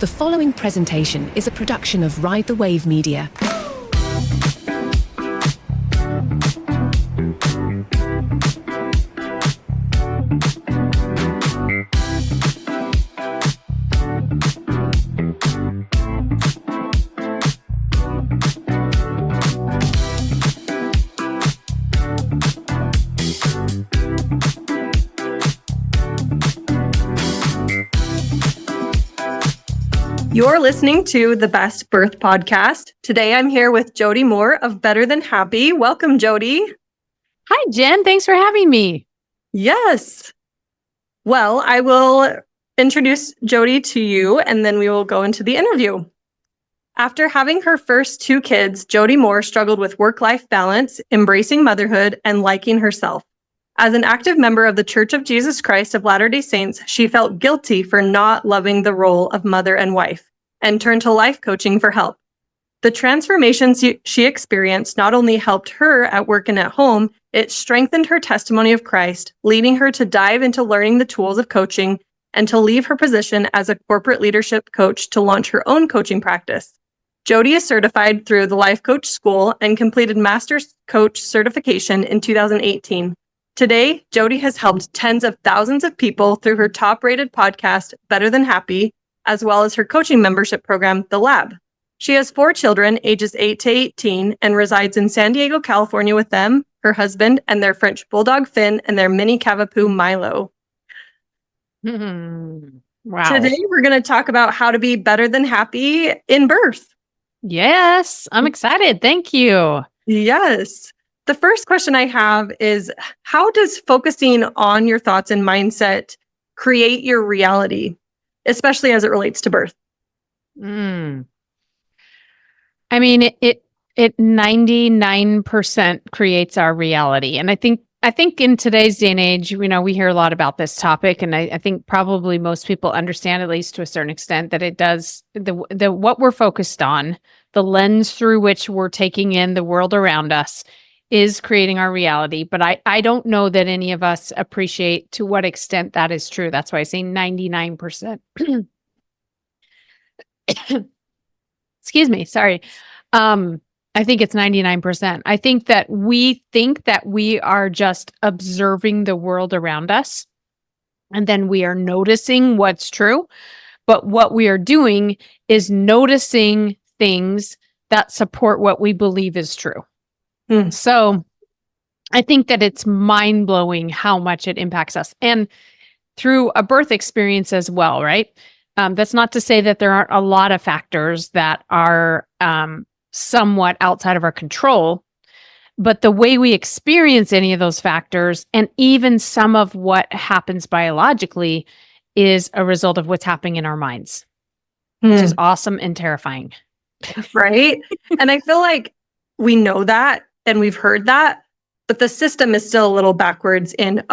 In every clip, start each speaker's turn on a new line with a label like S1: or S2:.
S1: The following presentation is a production of Ride the Wave Media.
S2: You're listening to the Best Birth Podcast. Today I'm here with Jody Moore of Better Than Happy. Welcome, Jody.
S3: Hi, Jen. Thanks for having me.
S2: Yes. Well, I will introduce Jody to you and then we will go into the interview. After having her first two kids, Jody Moore struggled with work-life balance, embracing motherhood, and liking herself. As an active member of the Church of Jesus Christ of Latter-day Saints, she felt guilty for not loving the role of mother and wife and turned to life coaching for help. The transformations she experienced not only helped her at work and at home, it strengthened her testimony of Christ, leading her to dive into learning the tools of coaching and to leave her position as a corporate leadership coach to launch her own coaching practice. Jody is certified through the Life Coach School and completed Master's Coach certification in 2018. Today, Jody has helped tens of thousands of people through her top-rated podcast, Better Than Happy, as well as her coaching membership program, The Lab. She has 4 children, ages 8 to 18, and resides in San Diego, California with them, her husband, and their French Bulldog, Finn, and their mini Cavapoo, Milo.
S3: Wow.
S2: Today, we're going to talk about how to be better than happy in birth.
S3: Yes, I'm excited. Thank you.
S2: Yes. The first question I have is, how does focusing on your thoughts and mindset create your reality, especially as it relates to birth?
S3: I mean, it 99% creates our reality. And I think in today's day and age, we hear a lot about this topic, and I think probably most people understand, at least to a certain extent, that it does the what we're focused on, the lens through which we're taking in the world around us, is creating our reality. But I don't know that any of us appreciate to what extent that is true. That's why I say 99%. Excuse me. Sorry. I think it's 99%. I think that we are just observing the world around us, and then we are noticing what's true. But what we are doing is noticing things that support what we believe is true. So I think that it's mind-blowing how much it impacts us, and through a birth experience as well, right? That's not to say that there aren't a lot of factors that are somewhat outside of our control, but the way we experience any of those factors, and even some of what happens biologically, is a result of what's happening in our minds, which is awesome and terrifying.
S2: Right? And I feel like we know that and we've heard that, but the system is still a little backwards in,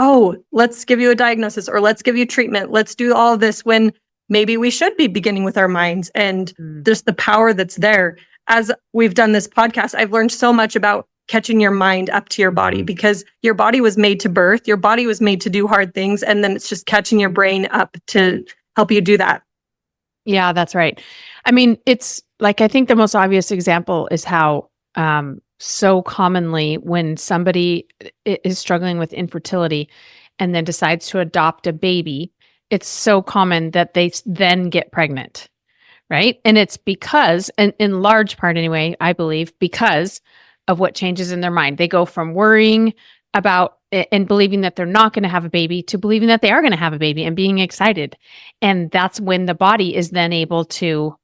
S2: let's give you a diagnosis or let's give you treatment. Let's do all of this when maybe we should be beginning with our minds and just the power that's there. As we've done this podcast, I've learned so much about catching your mind up to your body, because your body was made to birth, your body was made to do hard things, and then it's just catching your brain up to help you do that.
S3: Yeah, that's right. I mean, it's like, I think the most obvious example is how so commonly when somebody is struggling with infertility and then decides to adopt a baby, it's so common that they then get pregnant, right? And it's because, and in large part anyway, I believe, because of what changes in their mind. They go from worrying about and believing that they're not going to have a baby to believing that they are going to have a baby and being excited. And that's when the body is then able to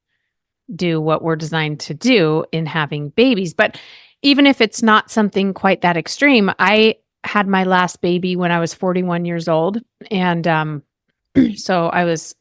S3: do what we're designed to do in having babies. But even if it's not something quite that extreme, I had my last baby when I was 41 years old. And so I was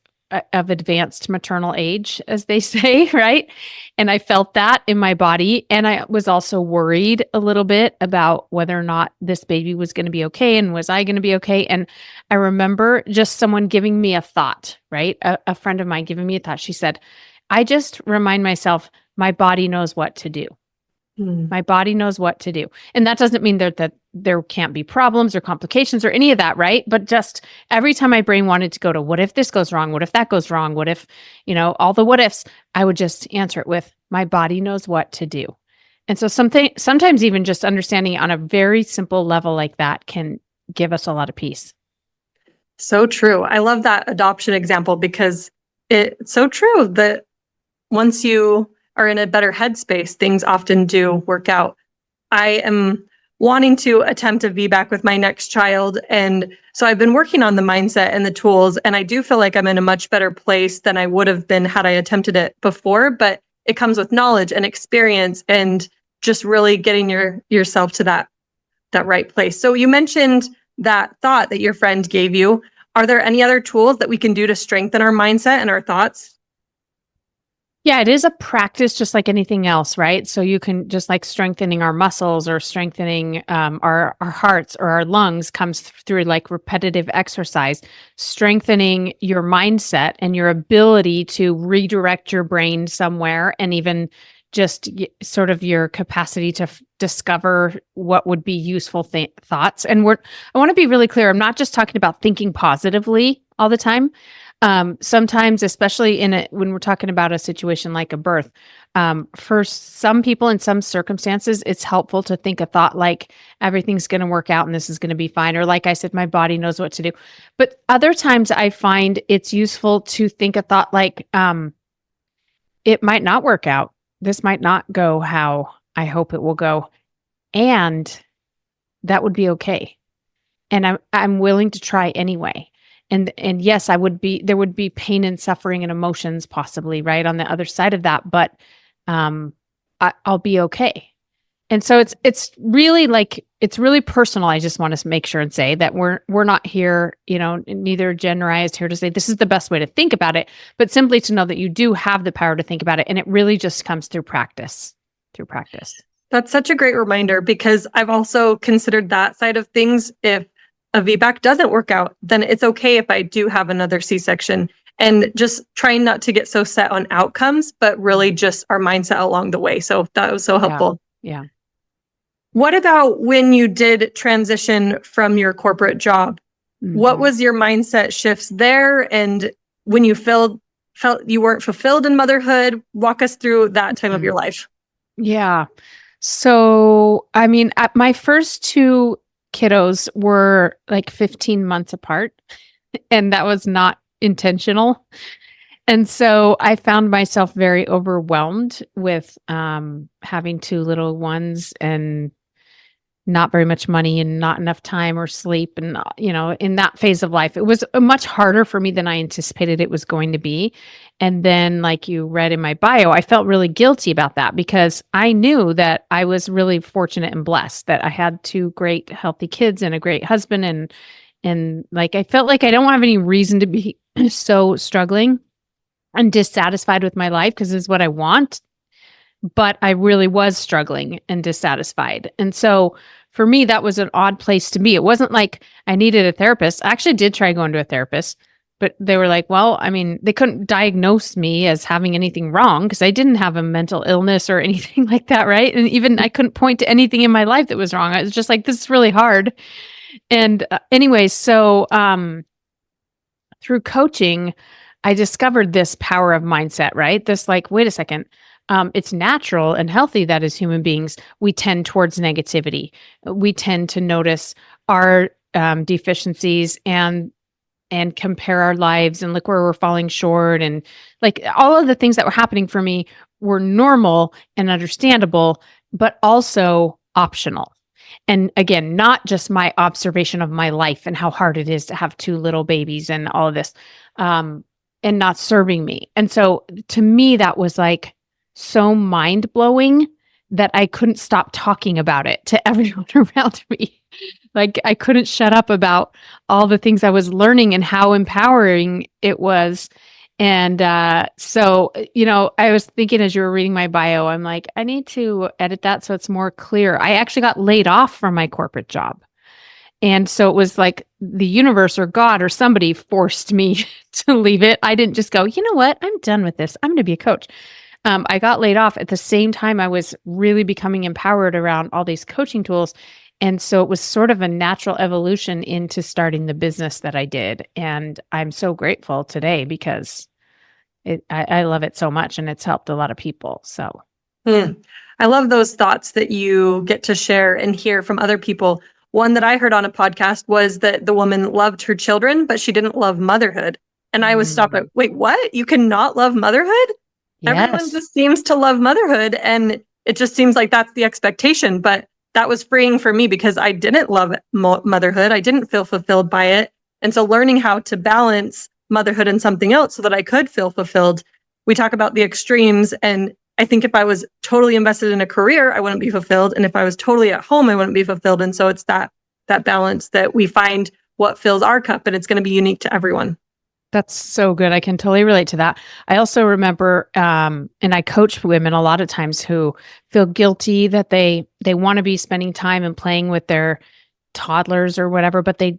S3: of advanced maternal age, as they say, right? And I felt that in my body. And I was also worried a little bit about whether or not this baby was going to be okay, and was I going to be okay? And I remember just someone giving me a thought, right? A friend of mine giving me a thought. She said, I just remind myself, my body knows what to do. My body knows what to do. And that doesn't mean that there can't be problems or complications or any of that, right? But just every time my brain wanted to go to what if this goes wrong? What if that goes wrong? What if, all the what ifs, I would just answer it with my body knows what to do. And so sometimes even just understanding on a very simple level like that can give us a lot of peace.
S2: So true. I love that adoption example because it's so true that once you are in a better headspace, things often do work out. I am wanting to attempt a VBAC with my next child. And so I've been working on the mindset and the tools. And I do feel like I'm in a much better place than I would have been had I attempted it before. But it comes with knowledge and experience and just really getting yourself to that right place. So you mentioned that thought that your friend gave you. Are there any other tools that we can do to strengthen our mindset and our thoughts?
S3: Yeah, it is a practice just like anything else, right? So you can just like strengthening our muscles or strengthening our hearts or our lungs comes through like repetitive exercise, strengthening your mindset and your ability to redirect your brain somewhere and even just sort of your capacity to discover what would be useful thoughts. And I want to be really clear. I'm not just talking about thinking positively all the time. Sometimes, especially when we're talking about a situation like a birth, for some people in some circumstances, it's helpful to think a thought like everything's going to work out and this is going to be fine. Or like I said, my body knows what to do. But other times I find it's useful to think a thought like, it might not work out. This might not go how I hope it will go. And that would be okay. And I'm willing to try anyway. And yes, there would be pain and suffering and emotions possibly, right, on the other side of that, but I'll be okay. And so it's really personal. I just want to make sure and say that we're not here, neither Jen nor I is here to say this is the best way to think about it, but simply to know that you do have the power to think about it, and it really just comes through practice. That's
S2: such a great reminder because I've also considered that side of things. If a VBAC doesn't work out, then it's okay if I do have another C-section, and just trying not to get so set on outcomes, but really just our mindset along the way. So that was so helpful.
S3: Yeah.
S2: What about when you did transition from your corporate job? Mm-hmm. What was your mindset shifts there? And when you felt you weren't fulfilled in motherhood, walk us through that time of your life.
S3: Yeah. So, I mean, my first two kiddos were like 15 months apart, and that was not intentional. And so I found myself very overwhelmed with having two little ones and not very much money and not enough time or sleep. And, in that phase of life, it was much harder for me than I anticipated it was going to be. And then, like you read in my bio, I felt really guilty about that because I knew that I was really fortunate and blessed that I had two great, healthy kids and a great husband. And like, I felt like I don't have any reason to be so struggling and dissatisfied with my life because this is what I want. But I really was struggling and dissatisfied. And so for me, that was an odd place to be. It wasn't like I needed a therapist. I actually did try going to a therapist, but they were like, well, I mean, they couldn't diagnose me as having anything wrong because I didn't have a mental illness or anything like that, right? And even I couldn't point to anything in my life that was wrong. I was just like, this is really hard. And anyways, so through coaching, I discovered this power of mindset, right? This like, wait a second. It's natural and healthy that as human beings, we tend towards negativity. We tend to notice our deficiencies and compare our lives and look where we're falling short. And like all of the things that were happening for me were normal and understandable, but also optional. And again, not just my observation of my life and how hard it is to have two little babies and all of this, and not serving me. And so to me, that was like, so mind-blowing that I couldn't stop talking about it to everyone around me. Like I couldn't shut up about all the things I was learning and how empowering it was. And so, I was thinking as you were reading my bio, I'm like, I need to edit that so it's more clear. I actually got laid off from my corporate job. And so it was like the universe or God or somebody forced me to leave it. I didn't just go, you know what? I'm done with this. I'm going to be a coach. I got laid off at the same time I was really becoming empowered around all these coaching tools. And so it was sort of a natural evolution into starting the business that I did. And I'm so grateful today because I love it so much and it's helped a lot of people. So
S2: I love those thoughts that you get to share and hear from other people. One that I heard on a podcast was that the woman loved her children, but she didn't love motherhood. And I was stopped at, wait, what? You cannot love motherhood? Everyone
S3: yes.
S2: just seems to love motherhood. And it just seems like that's the expectation. But that was freeing for me because I didn't love motherhood. I didn't feel fulfilled by it. And so learning how to balance motherhood and something else so that I could feel fulfilled. We talk about the extremes. And I think if I was totally invested in a career, I wouldn't be fulfilled. And if I was totally at home, I wouldn't be fulfilled. And so it's that balance that we find what fills our cup, and it's going to be unique to everyone.
S3: That's so good. I can totally relate to that. I also remember, and I coach women a lot of times who feel guilty that they want to be spending time and playing with their toddlers or whatever, but they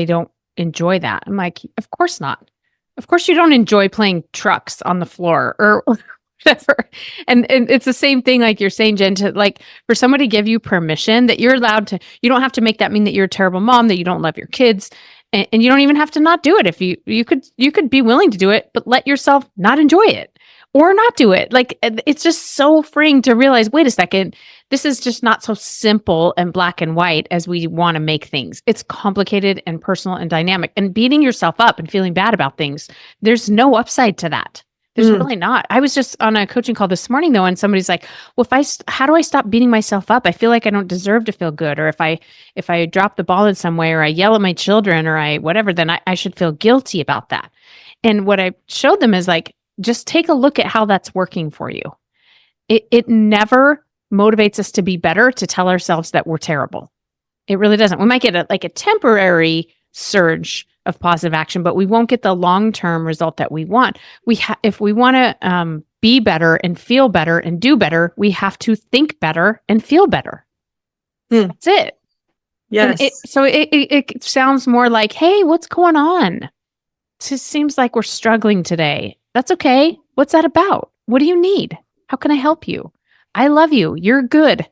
S3: don't enjoy that. I'm like, of course not. Of course you don't enjoy playing trucks on the floor or whatever. And it's the same thing like you're saying, Jen, to like for somebody to give you permission that you're allowed to, you don't have to make that mean that you're a terrible mom, that you don't love your kids. And you don't even have to not do it. If you could be willing to do it, but let yourself not enjoy it or not do it. Like it's just so freeing to realize, wait a second, this is just not so simple and black and white as we want to make things. It's complicated and personal and dynamic. And beating yourself up and feeling bad about things, there's no upside to that. There's really not. I was just on a coaching call this morning though, and somebody's like, well, how do I stop beating myself up? I feel like I don't deserve to feel good. Or if I drop the ball in some way, or I yell at my children, or I whatever, then I should feel guilty about that. And what I showed them is like, just take a look at how that's working for you. It never motivates us to be better to tell ourselves that we're terrible. It really doesn't. We might get a temporary surge of positive action, but we won't get the long-term result that we want. If we want to be better and feel better and do better, we have to think better and feel better. That's it.
S2: Yes.
S3: It sounds more like, hey, what's going on? It just seems like we're struggling today. That's okay. What's that about? What do you need? How can I help you? I love you. You're good.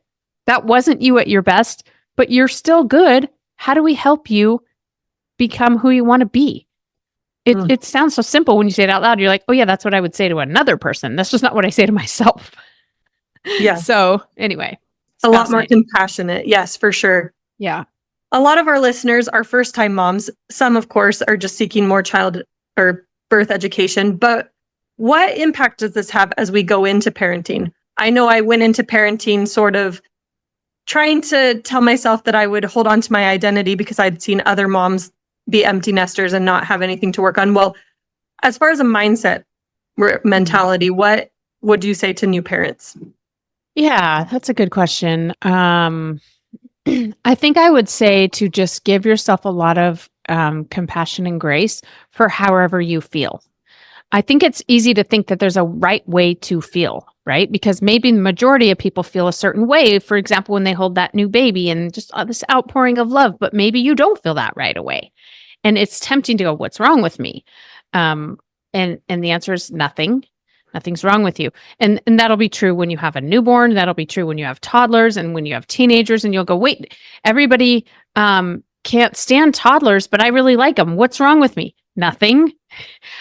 S3: That wasn't you at your best, but you're still good. How do we help you become who you want to be? It sounds so simple when you say it out loud. You're like, oh yeah, that's what I would say to another person. That's just not what I say to myself.
S2: Yeah.
S3: So anyway,
S2: a lot more compassionate. Yes, for sure.
S3: Yeah.
S2: A lot of our listeners are first-time moms. Some, of course, are just seeking more child or birth education. But what impact does this have as we go into parenting? I know I went into parenting sort of trying to tell myself that I would hold on to my identity because I'd seen other moms be empty nesters and not have anything to work on. Well, as far as a mindset mentality, what would you say to new parents?
S3: Yeah, that's a good question. I think I would say to just give yourself a lot of compassion and grace for however you feel. I think it's easy to think that there's a right way to feel, right? Because maybe the majority of people feel a certain way, for example, when they hold that new baby and just this outpouring of love, but maybe you don't feel that right away. And it's tempting to go, what's wrong with me? And the answer is nothing. Nothing's wrong with you. And that'll be true when you have a newborn. That'll be true when you have toddlers and when you have teenagers, and you'll go, wait, everybody can't stand toddlers, but I really like them. What's wrong with me? Nothing.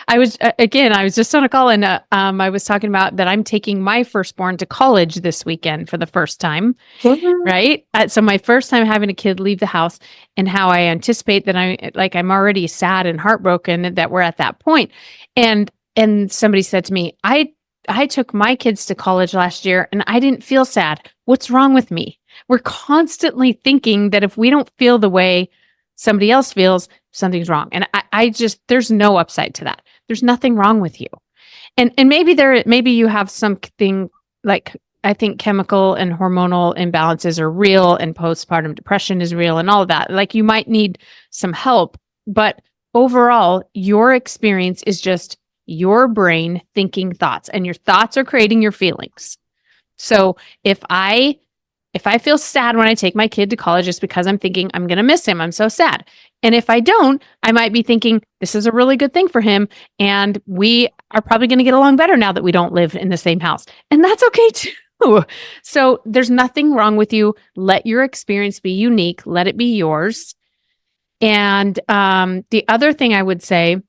S3: I was just on a call and I was talking about that I'm taking my firstborn to college this weekend for the first time, right? So my first time having a kid leave the house, and how I anticipate that I'm already sad and heartbroken that we're at that point. And somebody said to me, I took my kids to college last year and I didn't feel sad. What's wrong with me? We're constantly thinking that if we don't feel the way somebody else feels, something's wrong. And I just, there's no upside to that. There's nothing wrong with you. And maybe you have something like, I think chemical and hormonal imbalances are real, and postpartum depression is real, and all of that. Like you might need some help, but overall, your experience is just your brain thinking thoughts, and your thoughts are creating your feelings. So if I If I feel sad when I take my kid to college, it's because I'm thinking I'm going to miss him. I'm so sad. And if I don't, I might be thinking this is a really good thing for him. And we are probably going to get along better now that we don't live in the same house. And that's okay too. So there's nothing wrong with you. Let your experience be unique. Let it be yours. And the other thing I would say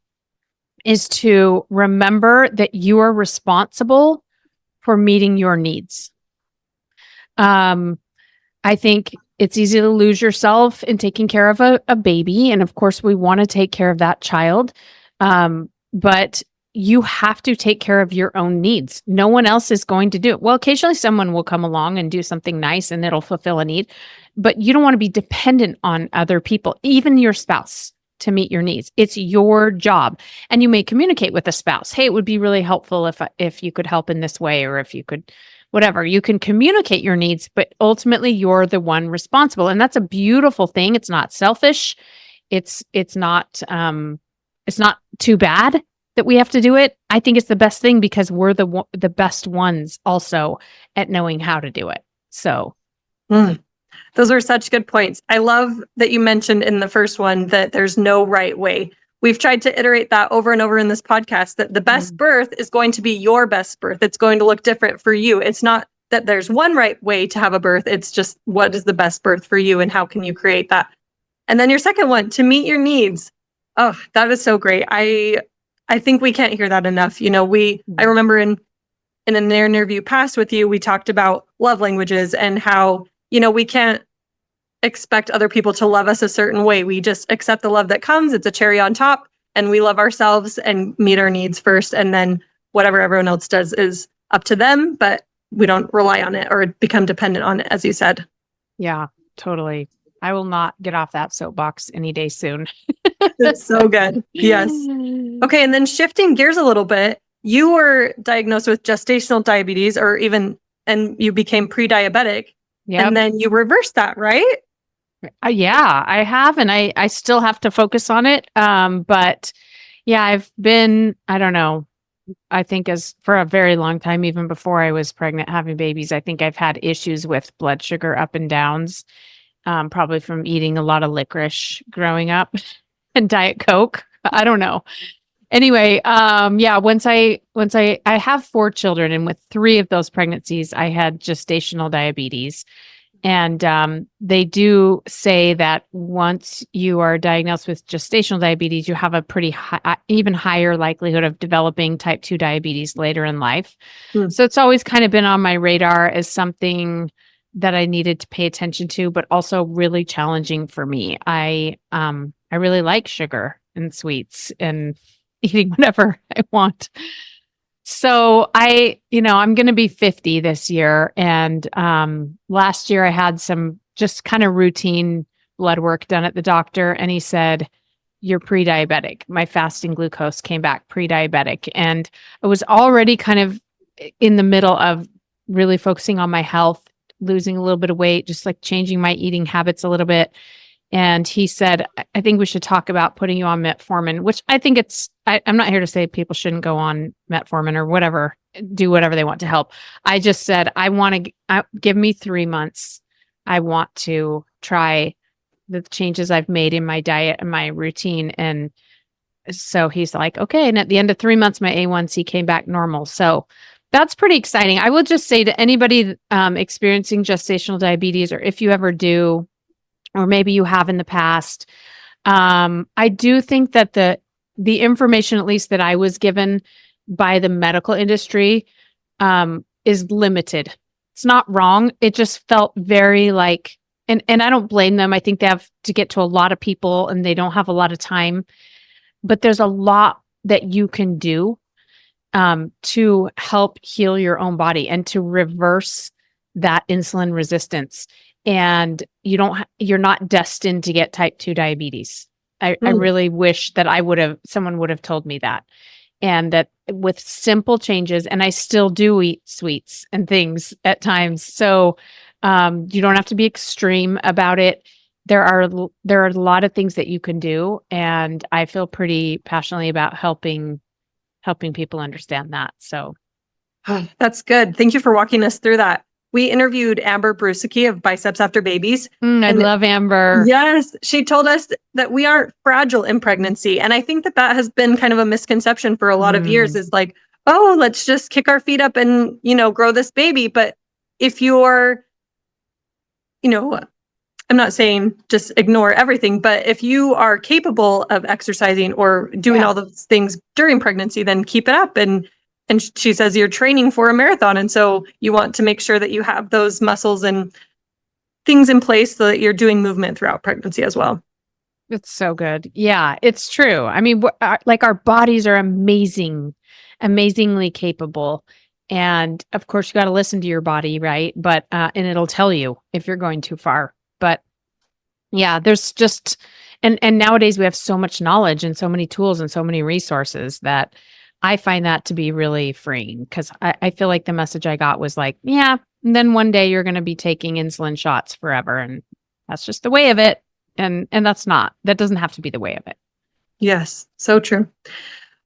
S3: is to remember that you are responsible for meeting your needs. I think it's easy to lose yourself in taking care of a baby. And of course, we want to take care of that child. But you have to take care of your own needs. No one else is going to do it. Well, occasionally someone will come along and do something nice and it'll fulfill a need, but you don't want to be dependent on other people, even your spouse, to meet your needs. It's your job. And you may communicate with a spouse. Hey, it would be really helpful if you could help in this way, or if you could, whatever. You can communicate your needs, but ultimately you're the one responsible. And that's a beautiful thing. It's not selfish. It's not too bad that we have to do it. I think it's the best thing because we're the best ones also at knowing how to do it. So
S2: those are such good points. I love that you mentioned in the first one that there's no right way. We've tried to iterate that over and over in this podcast, that the best birth is going to be your best birth. It's going to look different for you. It's not that there's one right way to have a birth. It's just what is the best birth for you and how can you create that? And then your second one, to meet your needs. Oh, that is so great. I think we can't hear that enough. I remember in an interview past with you, we talked about love languages and how, we can't expect other people to love us a certain way. We just accept the love that comes. It's a cherry on top, and we love ourselves and meet our needs first. And then whatever everyone else does is up to them, but we don't rely on it or become dependent on it, as you said.
S3: yeah, totally. I will not get off that soapbox any day soon.
S2: It's so good. Yes. Okay. And then shifting gears a little bit, you were diagnosed with gestational diabetes and you became pre-diabetic.
S3: Yep.
S2: And then you reversed that, right?
S3: Yeah, I have. And I still have to focus on it. But yeah, I've been, I don't know, I think as for a very long time, even before I was pregnant, having babies, I think I've had issues with blood sugar up and downs, probably from eating a lot of licorice growing up and Diet Coke. I don't know. Anyway, yeah, once I have 4 children, and with 3 of those pregnancies, I had gestational diabetes. And they do say that once you are diagnosed with gestational diabetes, you have a pretty high, even higher likelihood of developing type 2 diabetes later in life. So it's always kind of been on my radar as something that I needed to pay attention to, but also really challenging for me. I really like sugar and sweets and eating whatever I want. So I'm going to be 50 this year. And last year I had some just kind of routine blood work done at the doctor. And he said, you're pre-diabetic. My fasting glucose came back pre-diabetic. And I was already kind of in the middle of really focusing on my health, losing a little bit of weight, just like changing my eating habits a little bit. And he said, I think we should talk about putting you on metformin, which I think I'm not here to say people shouldn't go on metformin or whatever, do whatever they want to help. I just said, give me 3 months. I want to try the changes I've made in my diet and my routine. And so he's like, okay. And at the end of 3 months, my A1C came back normal. So that's pretty exciting. I will just say to anybody experiencing gestational diabetes, or if you ever do, or maybe you have in the past, I do think that the information, at least that I was given by the medical industry, is limited. It's not wrong. It just felt very and I don't blame them. I think they have to get to a lot of people and they don't have a lot of time, but there's a lot that you can do to help heal your own body and to reverse that insulin resistance. And you're not destined to get type 2 diabetes. I really wish that someone would have told me that. And that with simple changes, and I still do eat sweets and things at times. So you don't have to be extreme about it. There are a lot of things that you can do. And I feel pretty passionately about helping people understand that. So
S2: that's good. Thank you for walking us through that. we interviewed Amber Brusicki of Biceps After Babies.
S3: I love Amber.
S2: Yes, she told us that we aren't fragile in pregnancy. And I think that has been kind of a misconception for a lot of years, is like, oh, let's just kick our feet up and, grow this baby. But if you're, I'm not saying just ignore everything, but if you are capable of exercising or doing all those things during pregnancy, then keep it up. And she says you're training for a marathon. And so you want to make sure that you have those muscles and things in place so that you're doing movement throughout pregnancy as well.
S3: It's so good. Yeah, it's true. I mean, our bodies are amazingly capable. And of course, you got to listen to your body, right? But, and it'll tell you if you're going too far. But yeah, there's just, and nowadays we have so much knowledge and so many tools and so many resources that I find that to be really freeing, because I feel like the message I got was like, yeah, and then one day you're going to be taking insulin shots forever. And that's just the way of it. And that doesn't have to be the way of it.
S2: Yes, so true.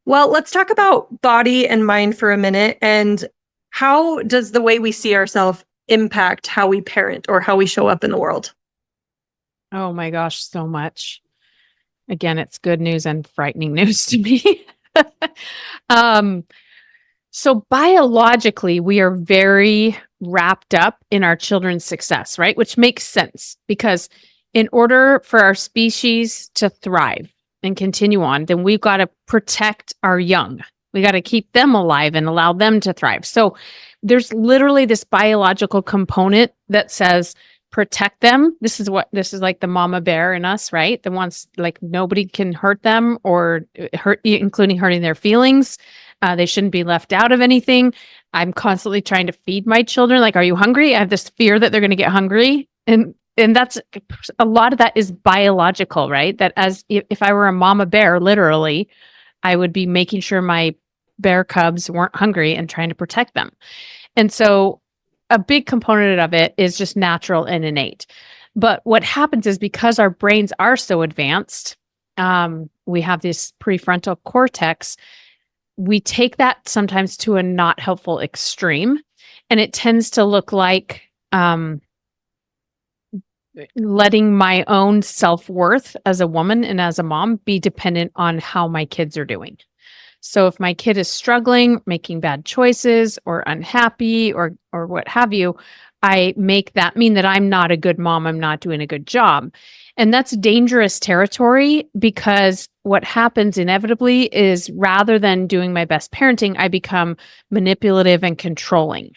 S2: Well, let's talk about body and mind for a minute. And how does the way we see ourselves impact how we parent or how we show up in the world?
S3: Oh my gosh, so much. Again, it's good news and frightening news to me. So biologically, we are very wrapped up in our children's success, right? Which makes sense, because in order for our species to thrive and continue on, then we've got to protect our young. We got to keep them alive and allow them to thrive. So there's literally this biological component that says, protect them. This is like the mama bear in us, right? The ones like nobody can hurt them or including hurting their feelings. They shouldn't be left out of anything. I'm constantly trying to feed my children. Like, are you hungry? I have this fear that they're going to get hungry. And that's a lot of that is biological, right? That if I were a mama bear, literally, I would be making sure my bear cubs weren't hungry and trying to protect them. And so a big component of it is just natural and innate. But what happens is, because our brains are so advanced, we have this prefrontal cortex, we take that sometimes to a not helpful extreme. And it tends to look like letting my own self-worth as a woman and as a mom be dependent on how my kids are doing. So if my kid is struggling, making bad choices, or unhappy, or what have you, I make that mean that I'm not a good mom, I'm not doing a good job. And that's dangerous territory, because what happens inevitably is, rather than doing my best parenting, I become manipulative and controlling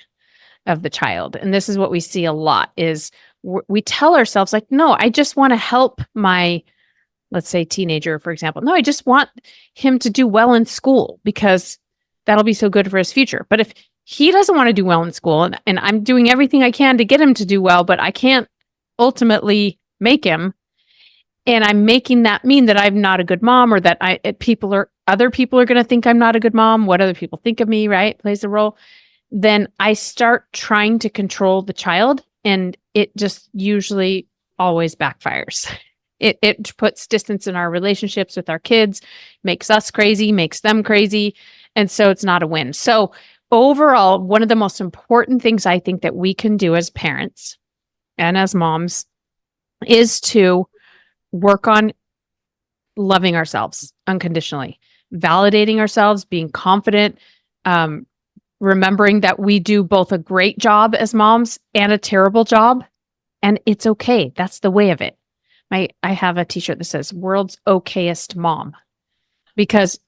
S3: of the child. And this is what we see a lot, is we tell ourselves like, no, I just want to help my, let's say, teenager, for example. No, I just want him to do well in school because that'll be so good for his future. But if he doesn't want to do well in school, and I'm doing everything I can to get him to do well, but I can't ultimately make him, and I'm making that mean that I'm not a good mom, or that other people are going to think I'm not a good mom. What other people think of me, right, plays a role. Then I start trying to control the child, and it just usually always backfires. It puts distance in our relationships with our kids, makes us crazy, makes them crazy. And so it's not a win. So overall, one of the most important things I think that we can do as parents and as moms is to work on loving ourselves unconditionally, validating ourselves, being confident, remembering that we do both a great job as moms and a terrible job. And it's okay. That's the way of it. I have a t-shirt that says "World's Okayest Mom," because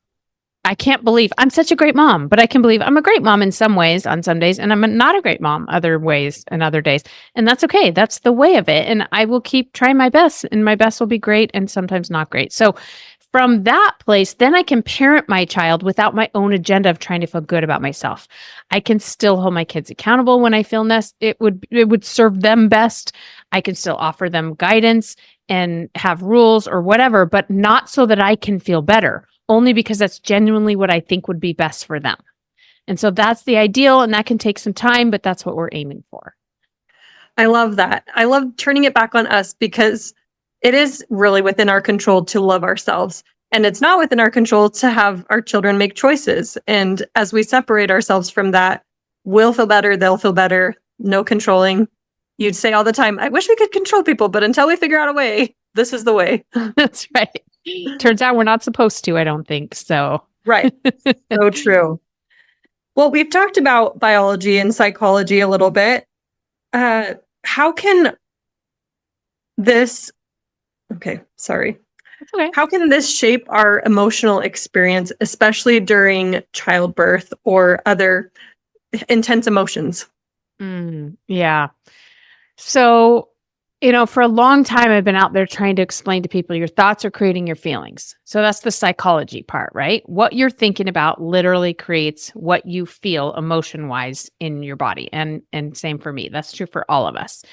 S3: I can't believe I'm such a great mom, but I can believe I'm a great mom in some ways on some days, and I'm not a great mom other ways and other days. And that's okay. That's the way of it. And I will keep trying my best, and my best will be great and sometimes not great. So from that place, then I can parent my child without my own agenda of trying to feel good about myself. I can still hold my kids accountable when I feel it would serve them best. I can still offer them guidance and have rules or whatever, but not so that I can feel better, only because that's genuinely what I think would be best for them. And so that's the ideal, and that can take some time, but that's what we're aiming for.
S2: I love that. I love turning it back on us, because it is really within our control to love ourselves. And it's not within our control to have our children make choices. And as we separate ourselves from that, we'll feel better, they'll feel better, no controlling. You'd say all the time, I wish we could control people, but until we figure out a way, this is the way.
S3: That's right. Turns out we're not supposed to, I don't think. So,
S2: Right. So true. Well, we've talked about biology and psychology a little bit. How can this, okay, sorry.
S3: That's okay.
S2: How can this shape our emotional experience, especially during childbirth or other intense emotions?
S3: Yeah. So, for a long time, I've been out there trying to explain to people your thoughts are creating your feelings. So that's the psychology part, right? What you're thinking about literally creates what you feel emotion wise in your body. And same for me. That's true for all of us.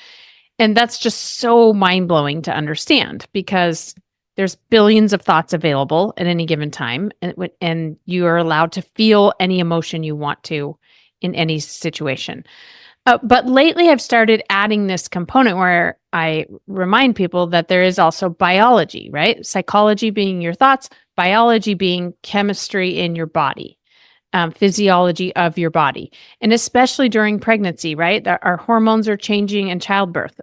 S3: And that's just so mind blowing to understand because there's billions of thoughts available at any given time. And you are allowed to feel any emotion you want to in any situation. But lately, I've started adding this component where I remind people that there is also biology, right? Psychology being your thoughts, biology being chemistry in your body, physiology of your body. And especially during pregnancy, right? Our hormones are changing in childbirth.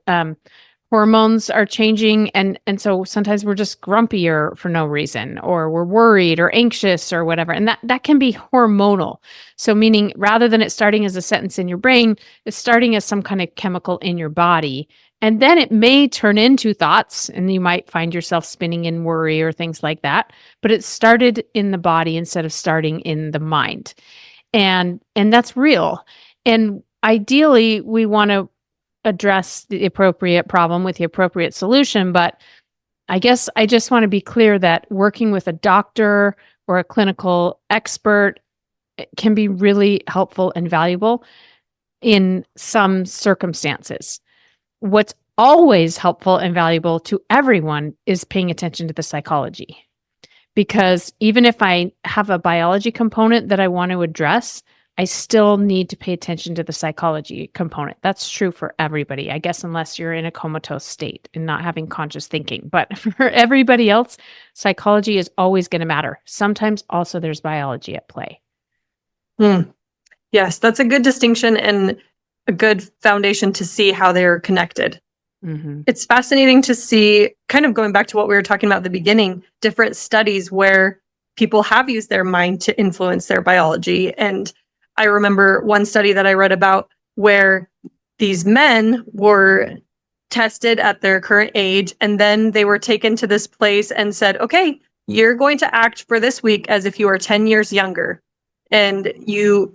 S3: Hormones are changing. And so sometimes we're just grumpier for no reason, or we're worried or anxious or whatever. And that can be hormonal. So meaning rather than it starting as a sentence in your brain, it's starting as some kind of chemical in your body. And then it may turn into thoughts and you might find yourself spinning in worry or things like that. But it started in the body instead of starting in the mind. And that's real. And ideally, we want to address the appropriate problem with the appropriate solution. But I guess I just want to be clear that working with a doctor or a clinical expert can be really helpful and valuable in some circumstances. What's always helpful and valuable to everyone is paying attention to the psychology. Because even if I have a biology component that I want to address, I still need to pay attention to the psychology component. That's true for everybody, I guess, unless you're in a comatose state and not having conscious thinking. But for everybody else, psychology is always going to matter. Sometimes also there's biology at play.
S2: Yes, that's a good distinction and a good foundation to see how they're connected. It's fascinating to see, kind of going back to what we were talking about at the beginning, different studies where people have used their mind to influence their biology. And I remember one study that I read about where these men were tested at their current age, and then they were taken to this place and said, okay, you're going to act for this week as if you are 10 years younger. And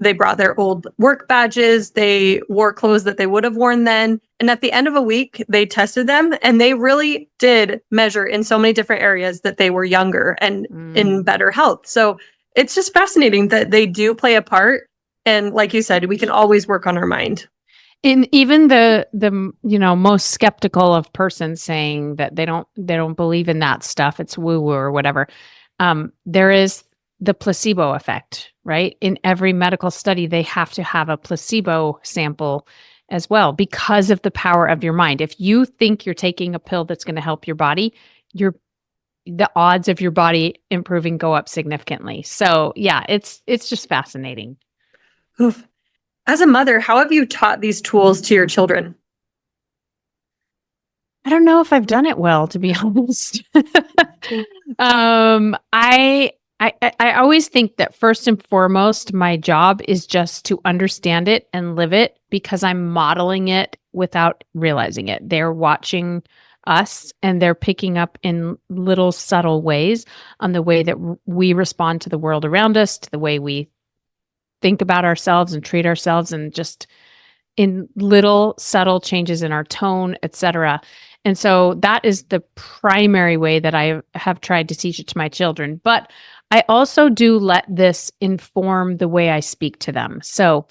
S2: they brought their old work badges, they wore clothes that they would have worn then. And at the end of a week, they tested them and they really did measure in so many different areas that they were younger and in better health. So it's just fascinating that they do play a part. And like you said, we can always work on our mind.
S3: And even the most skeptical of persons saying that they don't believe in that stuff, it's woo-woo or whatever. There is the placebo effect, right? In every medical study, they have to have a placebo sample as well because of the power of your mind. If you think you're taking a pill that's going to help your body, the odds of your body improving go up significantly. So yeah, it's just fascinating.
S2: Oof. As a mother, how have you taught these tools to your children?
S3: I don't know if I've done it well, to be honest. I always think that first and foremost, my job is just to understand it and live it because I'm modeling it without realizing it. They're watching us and they're picking up in little subtle ways on the way that we respond to the world around us, to the way we think about ourselves and treat ourselves, and just in little subtle changes in our tone, etc. And so that is the primary way that I have tried to teach it to my children. But I also do let this inform the way I speak to them. So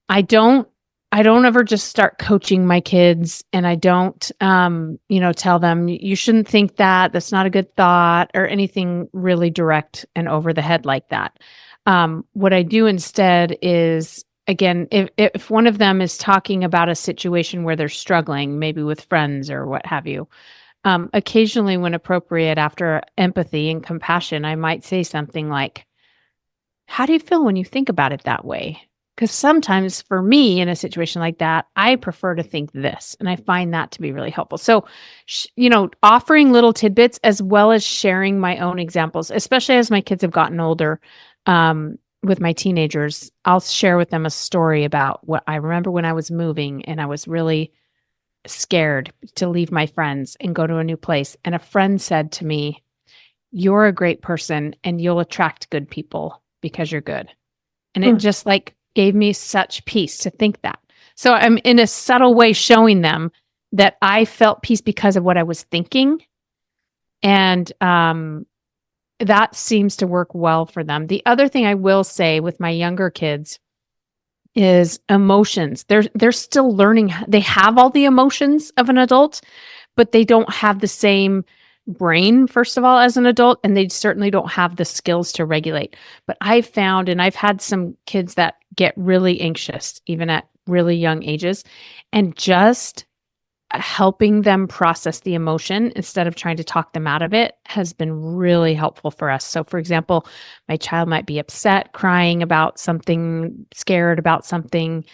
S3: I don't ever just start coaching my kids, and I don't, tell them you shouldn't think that, that's not a good thought, or anything really direct and over the head like that. What I do instead is, again, if one of them is talking about a situation where they're struggling, maybe with friends or what have you, occasionally when appropriate, after empathy and compassion, I might say something like, how do you feel when you think about it that way? Because sometimes for me in a situation like that, I prefer to think this, and I find that to be really helpful. So, offering little tidbits as well as sharing my own examples, especially as my kids have gotten older. With my teenagers, I'll share with them a story about what I remember when I was moving and I was really scared to leave my friends and go to a new place. And a friend said to me, "You're a great person and you'll attract good people because you're good." And it just gave me such peace to think that. So I'm in a subtle way showing them that I felt peace because of what I was thinking. And that seems to work well for them. The other thing I will say with my younger kids is emotions. They're still learning. They have all the emotions of an adult, but they don't have the same brain, first of all, as an adult, and they certainly don't have the skills to regulate. But I've found, and I've had some kids that get really anxious, even at really young ages, and just helping them process the emotion instead of trying to talk them out of it has been really helpful for us. So, for example, my child might be upset, crying about something, scared about something,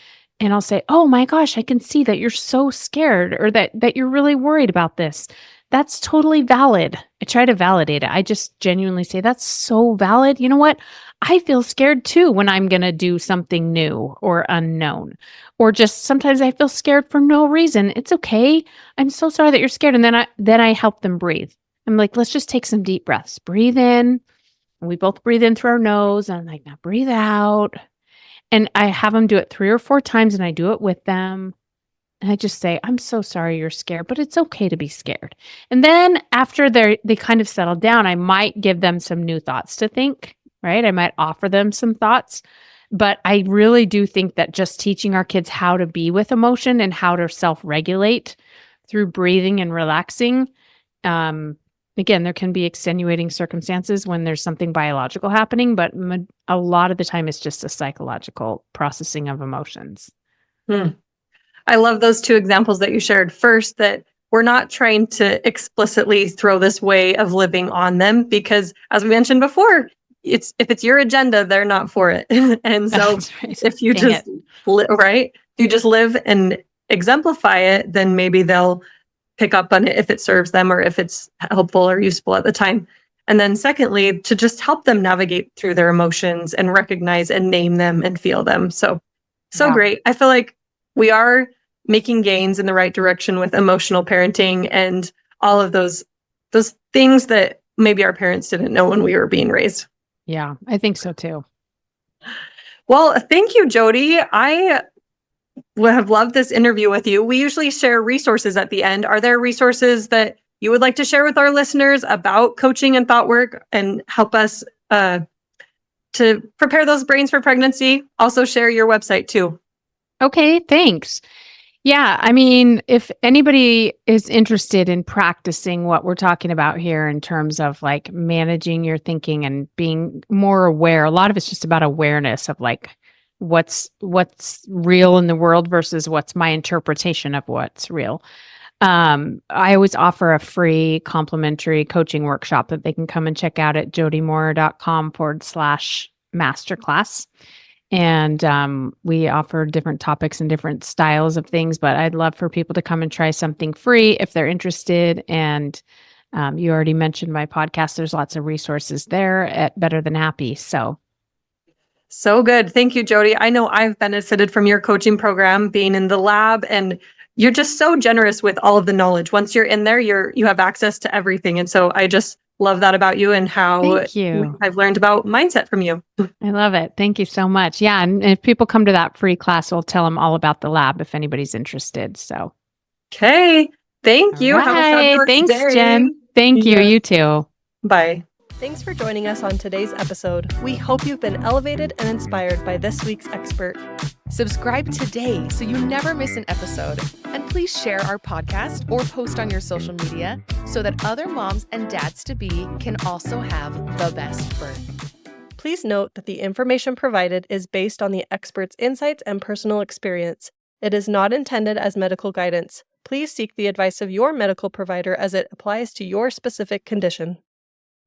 S3: and I'll say, "Oh my gosh, I can see that you're so scared or that you're really worried about this. That's totally valid." I try to validate it. I just genuinely say, "That's so valid. You know what? I feel scared too when I'm going to do something new or unknown. Or just sometimes I feel scared for no reason. It's okay. I'm so sorry that you're scared." And then I help them breathe. I'm like, "Let's just take some deep breaths. Breathe in." And we both breathe in through our nose. And I'm like, "Now breathe out." And I have them do it 3 or 4 times and I do it with them. And I just say, "I'm so sorry you're scared, but it's okay to be scared." And then after they kind of settle down, I might give them some new thoughts to think, right? I might offer them some thoughts. But I really do think that just teaching our kids how to be with emotion and how to self-regulate through breathing and relaxing. Again, there can be extenuating circumstances when there's something biological happening, but a lot of the time it's just a psychological processing of emotions.
S2: I love those 2 examples that you shared. First, that we're not trying to explicitly throw this way of living on them because, as we mentioned before, if it's your agenda, they're not for it. And so
S3: Right.
S2: if you just if you just live and exemplify it, then maybe they'll pick up on it if it serves them or if it's helpful or useful at the time. And then secondly, to just help them navigate through their emotions and recognize and name them and feel them. So
S3: Yeah.
S2: great. I feel like we are making gains in the right direction with emotional parenting and all of those things that maybe our parents didn't know when we were being raised.
S3: Yeah, I think so too.
S2: Well, thank you, Jody. I would have loved this interview with you. We usually share resources at the end. Are there resources that you would like to share with our listeners about coaching and thought work and help us to prepare those brains for pregnancy? Also share your website too.
S3: Okay, thanks. Yeah, I mean, if anybody is interested in practicing what we're talking about here in terms of managing your thinking and being more aware, a lot of it's just about awareness of what's real in the world versus what's my interpretation of what's real. I always offer a free complimentary coaching workshop that they can come and check out at jodimoore.com/masterclass. And we offer different topics and different styles of things, but I'd love for people to come and try something free if they're interested. And you already mentioned my podcast. There's lots of resources there at Better Than Happy. So
S2: good. Thank you, Jody. I know I've benefited from your coaching program, being in the lab, and you're just so generous with all of the knowledge. Once you're in there, you have access to everything. And so I just love that about you and how
S3: Thank you.
S2: I've learned about mindset from you.
S3: I love it. Thank you so much. Yeah. And if people come to that free class, we'll tell them all about the lab if anybody's interested. So,
S2: okay. Thank you.
S3: Right.
S2: Have a fabulous
S3: Thanks,
S2: day.
S3: Jen. Thank you.
S2: Yeah.
S3: You too.
S2: Bye. Thanks for joining us on today's episode. We hope you've been elevated and inspired by this week's expert.
S1: Subscribe today so you never miss an episode. And please share our podcast or post on your social media so that other moms and dads-to-be can also have the best birth.
S2: Please note that the information provided is based on the expert's insights and personal experience. It is not intended as medical guidance. Please seek the advice of your medical provider as it applies to your specific condition.